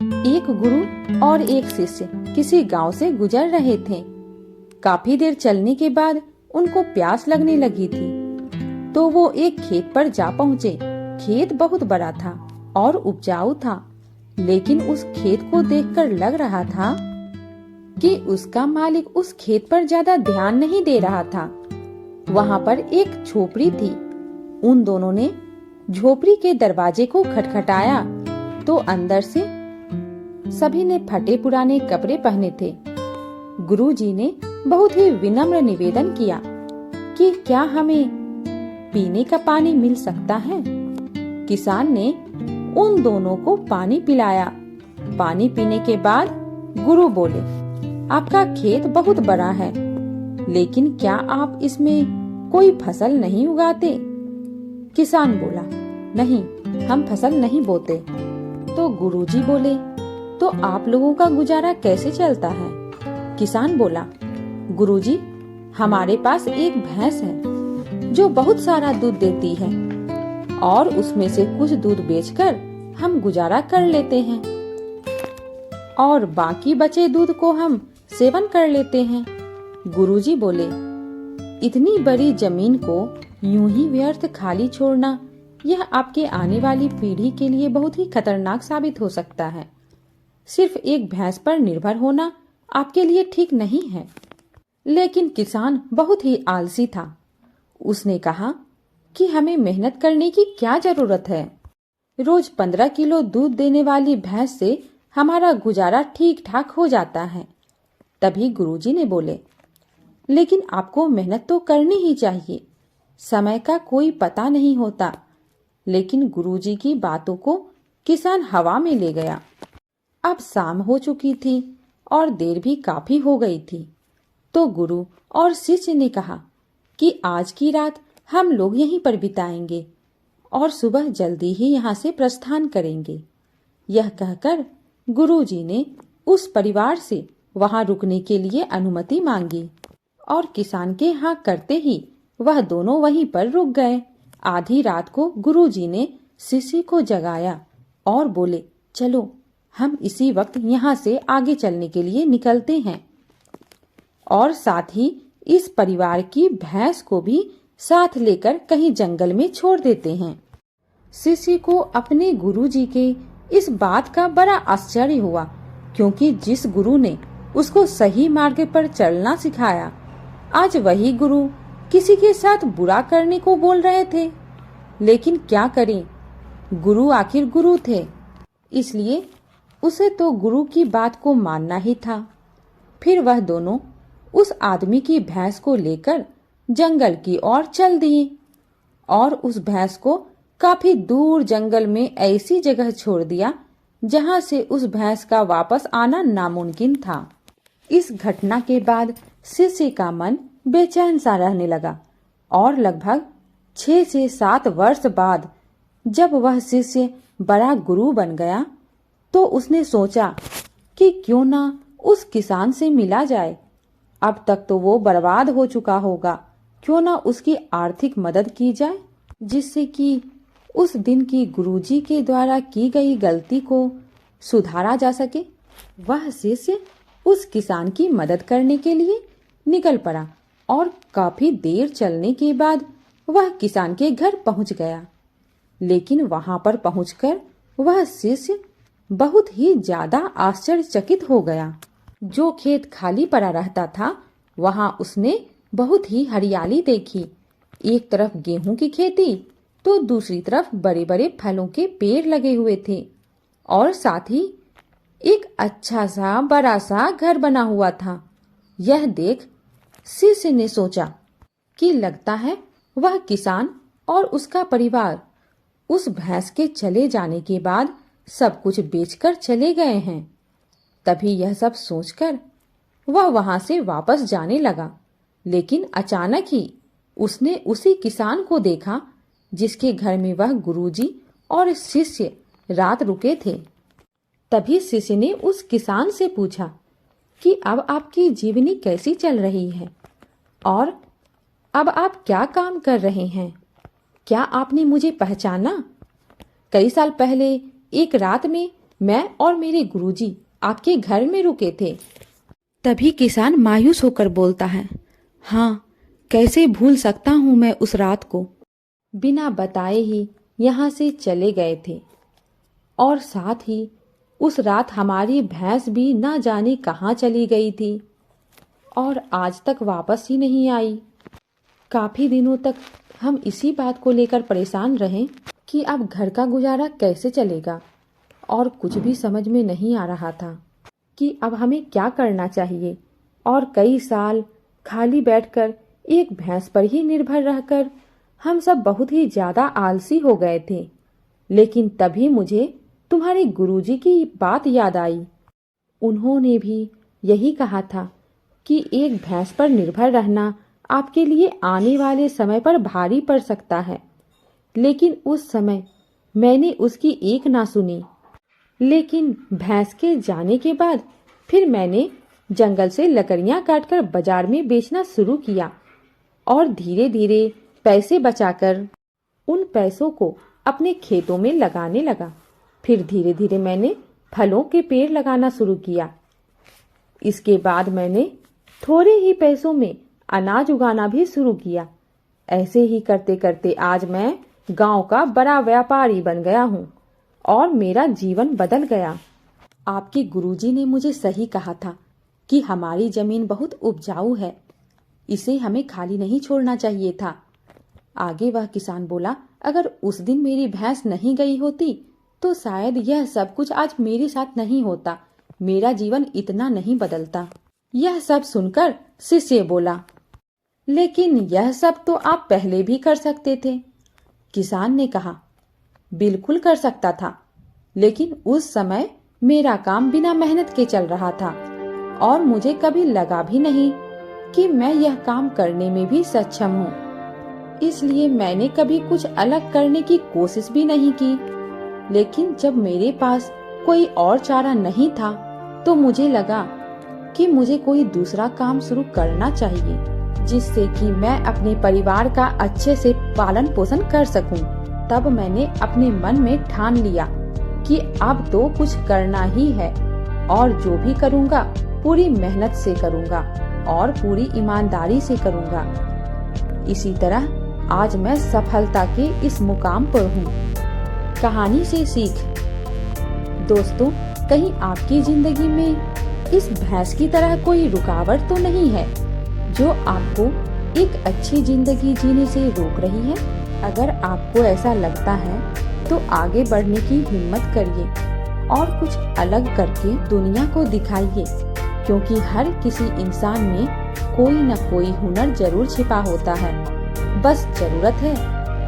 एक गुरु और एक शिष्य किसी गांव से गुजर रहे थे। काफी देर चलने के बाद उनको प्यास लगने लगी थी, तो वो एक खेत पर जा पहुँचे। खेत बहुत बड़ा था और उपजाऊ था, लेकिन उस खेत को देखकर लग रहा था कि उसका मालिक उस खेत पर ज्यादा ध्यान नहीं दे रहा था। वहाँ पर एक झोपड़ी थी। उन दोनों ने झोपड़ी के दरवाजे को खटखटाया तो अंदर से सभी ने फटे पुराने कपड़े पहने थे। गुरुजी ने बहुत ही विनम्र निवेदन किया कि क्या हमें पीने का पानी मिल सकता है। किसान ने उन दोनों को पानी पिलाया। पानी पीने के बाद गुरु बोले, आपका खेत बहुत बड़ा है, लेकिन क्या आप इसमें कोई फसल नहीं उगाते? किसान बोला, नहीं, हम फसल नहीं बोते। तो गुरुजी बोले, तो आप लोगों का गुजारा कैसे चलता है? किसान बोला, गुरुजी, हमारे पास एक भैंस है जो बहुत सारा दूध देती है और उसमें से कुछ दूध बेचकर हम गुजारा कर लेते हैं और बाकी बचे दूध को हम सेवन कर लेते हैं। गुरुजी बोले, इतनी बड़ी जमीन को यूं ही व्यर्थ खाली छोड़ना, यह आपके आने वाली पीढ़ी के लिए बहुत ही खतरनाक साबित हो सकता है। सिर्फ एक भैंस पर निर्भर होना आपके लिए ठीक नहीं है। लेकिन किसान बहुत ही आलसी था। उसने कहा कि हमें मेहनत करने की क्या जरूरत है? रोज 15 किलो दूध देने वाली भैंस से हमारा गुजारा ठीक ठाक हो जाता है। तभी गुरुजी ने बोले, लेकिन आपको मेहनत तो करनी ही चाहिए, समय का कोई पता नहीं होता। लेकिन गुरुजी की बातों को किसान हवा में ले गया। अब शाम हो चुकी थी और देर भी काफी हो गई थी, तो गुरु और शिष्य ने कहा कि आज की रात हम लोग यहीं पर बिताएंगे और सुबह जल्दी ही यहाँ से प्रस्थान करेंगे। यह कहकर गुरुजी ने उस परिवार से वहां रुकने के लिए अनुमति मांगी और किसान के हाँ करते ही वह दोनों वहीं पर रुक गए। आधी रात को गुरुजी ने शिष्य को जगाया और बोले, चलो हम इसी वक्त यहाँ से आगे चलने के लिए निकलते हैं और साथ ही इस परिवार की भैंस को भी साथ लेकर कहीं जंगल में छोड़ देते हैं। शिष्य को अपने गुरुजी के इस बात का बड़ा आश्चर्य हुआ, क्योंकि जिस गुरु ने उसको सही मार्ग पर चलना सिखाया, आज वही गुरु किसी के साथ बुरा करने को बोल रहे थे। लेकिन क्या करें, गुरु आखिर गुरु थे, इसलिए उसे तो गुरु की बात को मानना ही था। फिर वह दोनों उस आदमी की भैंस को लेकर जंगल की ओर चल दिए और उस भैंस को काफी दूर जंगल में ऐसी जगह छोड़ दिया जहां से उस भैंस का वापस आना नामुमकिन था। इस घटना के बाद शिष्य का मन बेचैन सा रहने लगा और लगभग 6 से 7 वर्ष बाद जब वह शिष्य बड़ा गुरु बन गया, तो उसने सोचा कि क्यों ना उस किसान से मिला जाए। अब तक तो वो बर्बाद हो चुका होगा, क्यों ना उसकी आर्थिक मदद की जाए, जिससे कि उस दिन की गुरुजी के द्वारा की गई गलती को सुधारा जा सके। वह शिष्य उस किसान की मदद करने के लिए निकल पड़ा और काफी देर चलने के बाद वह किसान के घर पहुंच गया। लेकिन वहां पर पहुंचकर वह शिष्य बहुत ही ज्यादा आश्चर्यचकित हो गया। जो खेत खाली पड़ा रहता था, वहां उसने बहुत ही हरियाली देखी। एक तरफ गेहूं की खेती तो दूसरी तरफ बड़े बड़े फलों के पेड़ लगे हुए थे और साथ ही एक अच्छा सा बड़ा सा घर बना हुआ था। यह देख शिष्य ने सोचा कि लगता है वह किसान और उसका परिवार उस भैंस के चले जाने के बाद सब कुछ बेचकर चले गए हैं। तभी यह सब सोचकर वह वहां से वापस जाने लगा, लेकिन अचानक ही उसने उसी किसान को देखा जिसके घर में वह गुरुजी और शिष्य रात रुके थे। तभी शिष्य ने उस किसान से पूछा कि अब आपकी जीवनी कैसी चल रही है और अब आप क्या काम कर रहे हैं? क्या आपने मुझे पहचाना? कई साल पहले एक रात में मैं और मेरे गुरुजी आपके घर में रुके थे। तभी किसान मायूस होकर बोलता है, हाँ, कैसे भूल सकता हूँ मैं उस रात को। बिना बताए ही यहाँ से चले गए थे और साथ ही उस रात हमारी भैंस भी ना जाने कहाँ चली गई थी और आज तक वापस ही नहीं आई। काफी दिनों तक हम इसी बात को लेकर परेशान रहे कि अब घर का गुजारा कैसे चलेगा और कुछ भी समझ में नहीं आ रहा था कि अब हमें क्या करना चाहिए। और कई साल खाली बैठकर एक भैंस पर ही निर्भर रहकर हम सब बहुत ही ज्यादा आलसी हो गए थे। लेकिन तभी मुझे तुम्हारे गुरुजी की बात याद आई। उन्होंने भी यही कहा था कि एक भैंस पर निर्भर रहना आपके लिए आने वाले समय पर भारी पड़ सकता है। लेकिन उस समय मैंने उसकी एक ना सुनी। लेकिन भैंस के जाने के बाद फिर मैंने जंगल से लकड़ियां काटकर बाजार में बेचना शुरू किया और धीरे धीरे पैसे बचाकर उन पैसों को अपने खेतों में लगाने लगा। फिर धीरे धीरे मैंने फलों के पेड़ लगाना शुरू किया। इसके बाद मैंने थोड़े ही पैसों में अनाज उगाना भी शुरू किया। ऐसे ही करते करते आज मैं गांव का बड़ा व्यापारी बन गया हूँ और मेरा जीवन बदल गया। आपके गुरुजी ने मुझे सही कहा था कि हमारी जमीन बहुत उपजाऊ है, इसे हमें खाली नहीं छोड़ना चाहिए था। आगे वह किसान बोला, अगर उस दिन मेरी भैंस नहीं गई होती तो शायद यह सब कुछ आज मेरे साथ नहीं होता, मेरा जीवन इतना नहीं बदलता। यह सब सुनकर शिष्य बोला, लेकिन यह सब तो आप पहले भी कर सकते थे। किसान ने कहा, बिल्कुल कर सकता था, लेकिन उस समय मेरा काम बिना मेहनत के चल रहा था और मुझे कभी लगा भी नहीं कि मैं यह काम करने में भी सक्षम हूँ। इसलिए मैंने कभी कुछ अलग करने की कोशिश भी नहीं की। लेकिन जब मेरे पास कोई और चारा नहीं था तो मुझे लगा कि मुझे कोई दूसरा काम शुरू करना चाहिए जिससे कि मैं अपने परिवार का अच्छे से पालन पोषण कर सकूं। तब मैंने अपने मन में ठान लिया कि अब तो कुछ करना ही है और जो भी करूँगा पूरी मेहनत से करूँगा और पूरी ईमानदारी से करूँगा। इसी तरह आज मैं सफलता के इस मुकाम पर हूँ। कहानी से सीख। दोस्तों, कहीं आपकी जिंदगी में इस भैंस की तरह कोई रुकावट तो नहीं है जो आपको एक अच्छी जिंदगी जीने से रोक रही है? अगर आपको ऐसा लगता है तो आगे बढ़ने की हिम्मत करिए और कुछ अलग करके दुनिया को दिखाइए, क्योंकि हर किसी इंसान में कोई न कोई हुनर जरूर छिपा होता है। बस जरूरत है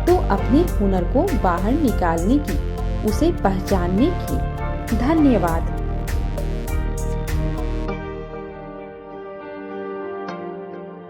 तो अपने हुनर को बाहर निकालने की, उसे पहचानने की। धन्यवाद।